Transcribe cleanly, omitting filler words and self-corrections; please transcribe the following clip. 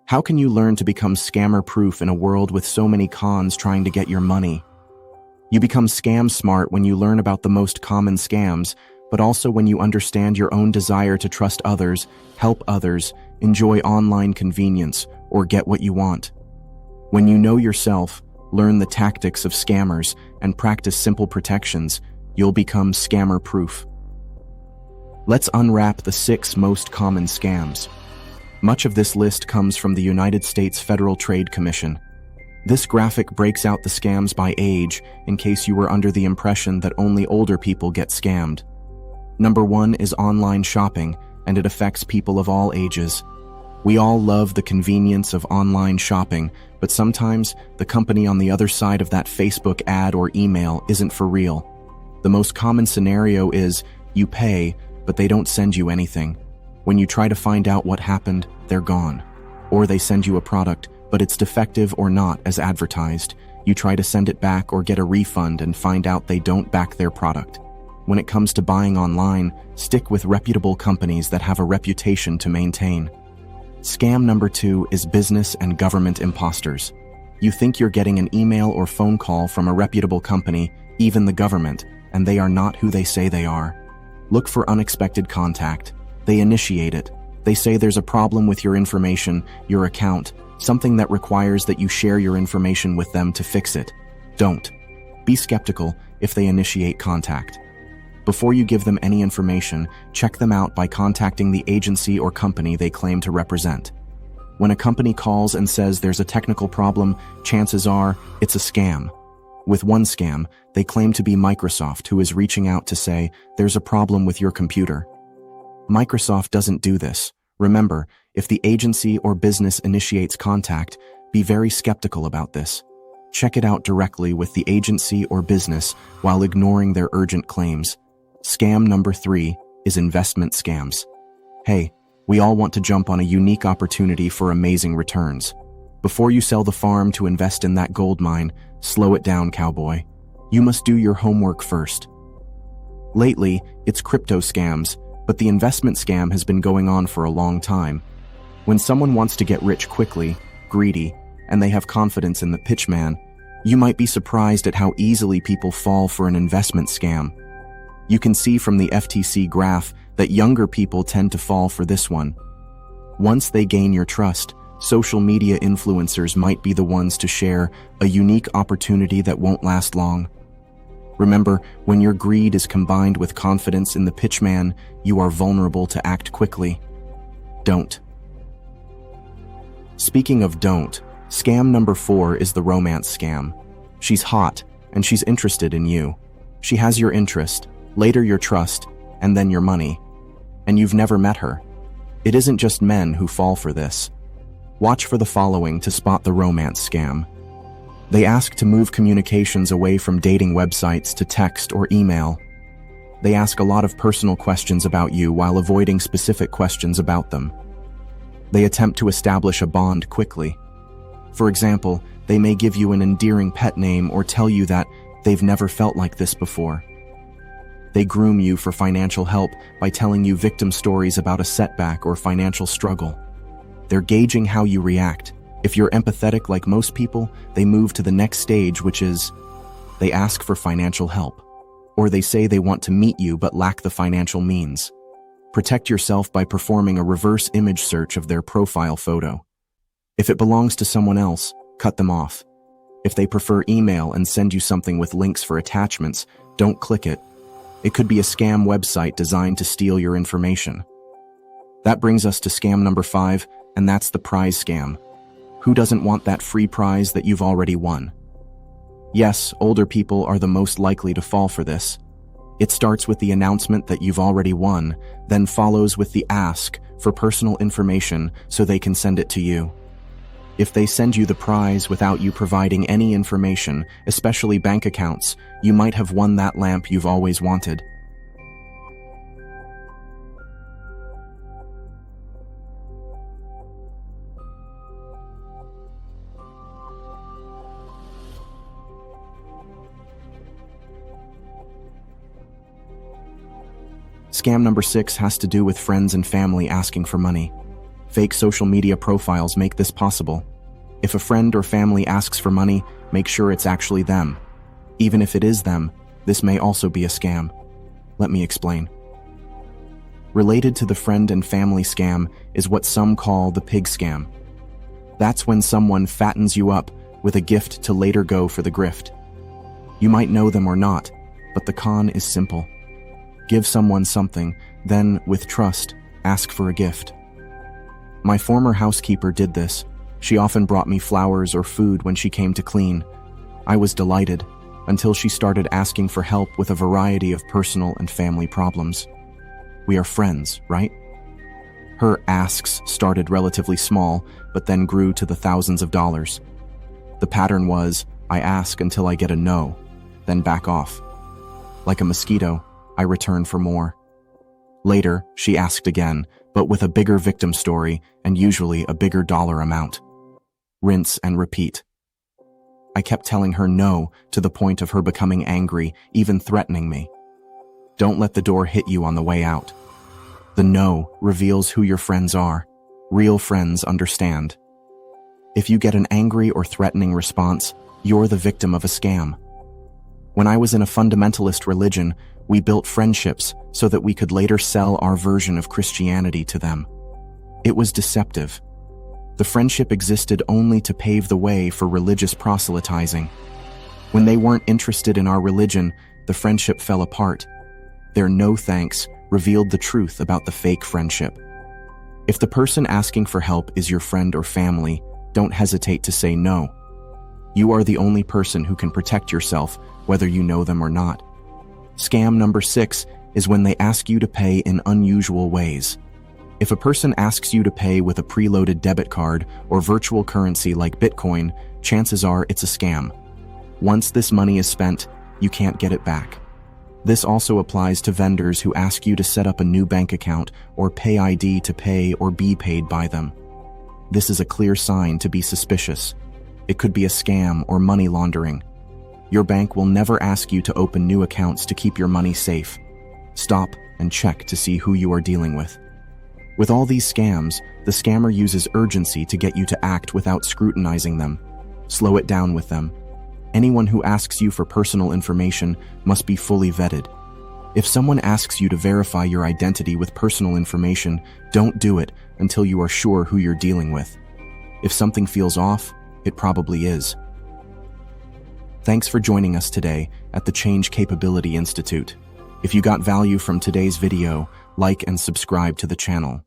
How can you learn to become scammer-proof in a world with so many cons trying to get your money? You become scam smart when you learn about the most common scams, but also when you understand your own desire to trust others, help others, enjoy online convenience, or get what you want. When you know yourself, learn the tactics of scammers, and practice simple protections, you'll become scammer-proof. Let's unwrap the 6 most common scams. Much of this list comes from the United States Federal Trade Commission. This graphic breaks out the scams by age in case you were under the impression that only older people get scammed. Number 1 is online shopping, and it affects people of all ages. We all love the convenience of online shopping, but sometimes the company on the other side of that Facebook ad or email isn't for real. The most common scenario is you pay, but they don't send you anything. When you try to find out what happened, they're gone. Or they send you a product, but it's defective or not as advertised. You try to send it back or get a refund and find out they don't back their product. When it comes to buying online, stick with reputable companies that have a reputation to maintain. Scam number 2 is business and government imposters. You think you're getting an email or phone call from a reputable company, even the government, and they are not who they say they are. Look for unexpected contact. They initiate it. They say there's a problem with your information, your account, something that requires that you share your information with them to fix it. Don't. Be skeptical if they initiate contact. Before you give them any information, check them out by contacting the agency or company they claim to represent. When a company calls and says there's a technical problem, chances are it's a scam. With one scam, they claim to be Microsoft, who is reaching out to say there's a problem with your computer. Microsoft doesn't do this. Remember, if the agency or business initiates contact, be very skeptical about this. Check it out directly with the agency or business while ignoring their urgent claims. Scam number 3 is investment scams. Hey, we all want to jump on a unique opportunity for amazing returns. Before you sell the farm to invest in that gold mine, slow it down, cowboy. You must do your homework first. Lately, it's crypto scams, but the investment scam has been going on for a long time. When someone wants to get rich quickly, greedy, and they have confidence in the pitchman, you might be surprised at how easily people fall for an investment scam. You can see from the FTC graph that younger people tend to fall for this one. Once they gain your trust, social media influencers might be the ones to share a unique opportunity that won't last long. Remember, when your greed is combined with confidence in the pitchman, you are vulnerable to act quickly. Don't. Speaking of don't, scam number 4 is the romance scam. She's hot, and she's interested in you. She has your interest, later your trust, and then your money. And you've never met her. It isn't just men who fall for this. Watch for the following to spot the romance scam. They ask to move communications away from dating websites to text or email. They ask a lot of personal questions about you while avoiding specific questions about them. They attempt to establish a bond quickly. For example, they may give you an endearing pet name or tell you that they've never felt like this before. They groom you for financial help by telling you victim stories about a setback or financial struggle. They're gauging how you react. If you're empathetic like most people, they move to the next stage, which is they ask for financial help. Or they say they want to meet you but lack the financial means. Protect yourself by performing a reverse image search of their profile photo. If it belongs to someone else, cut them off. If they prefer email and send you something with links for attachments, don't click it. It could be a scam website designed to steal your information. That brings us to scam number 5, and that's the prize scam. Who doesn't want that free prize that you've already won? Yes, older people are the most likely to fall for this. It starts with the announcement that you've already won, then follows with the ask for personal information so they can send it to you. If they send you the prize without you providing any information, especially bank accounts, you might have won that lamp you've always wanted. Scam number 6 has to do with friends and family asking for money. Fake social media profiles make this possible. If a friend or family asks for money, make sure it's actually them. Even if it is them, this may also be a scam. Let me explain. Related to the friend and family scam is what some call the pig scam. That's when someone fattens you up with a gift to later go for the grift. You might know them or not, but the con is simple. Give someone something, then, with trust, ask for a gift. My former housekeeper did this. She often brought me flowers or food when she came to clean. I was delighted, until she started asking for help with a variety of personal and family problems. We are friends, right? Her asks started relatively small, but then grew to the thousands of dollars. The pattern was, I ask until I get a no, then back off. Like a mosquito, I return for more. Later, she asked again, but with a bigger victim story and usually a bigger dollar amount. Rinse and repeat. I kept telling her no to the point of her becoming angry, even threatening me. Don't let the door hit you on the way out. The no reveals who your friends are. Real friends understand. If you get an angry or threatening response, you're the victim of a scam. When I was in a fundamentalist religion, we built friendships so that we could later sell our version of Christianity to them. It was deceptive. The friendship existed only to pave the way for religious proselytizing. When they weren't interested in our religion, the friendship fell apart. Their no thanks revealed the truth about the fake friendship. If the person asking for help is your friend or family, don't hesitate to say no. You are the only person who can protect yourself, whether you know them or not. Scam number 6 is when they ask you to pay in unusual ways. If a person asks you to pay with a preloaded debit card or virtual currency like Bitcoin, chances are it's a scam. Once this money is spent, you can't get it back. This also applies to vendors who ask you to set up a new bank account or pay ID to pay or be paid by them. This is a clear sign to be suspicious. It could be a scam or money laundering. Your bank will never ask you to open new accounts to keep your money safe. Stop and check to see who you are dealing with. With all these scams, the scammer uses urgency to get you to act without scrutinizing them. Slow it down with them. Anyone who asks you for personal information must be fully vetted. If someone asks you to verify your identity with personal information, don't do it until you are sure who you're dealing with. If something feels off, it probably is. Thanks for joining us today at the Change Capability Institute. If you got value from today's video, like and subscribe to the channel.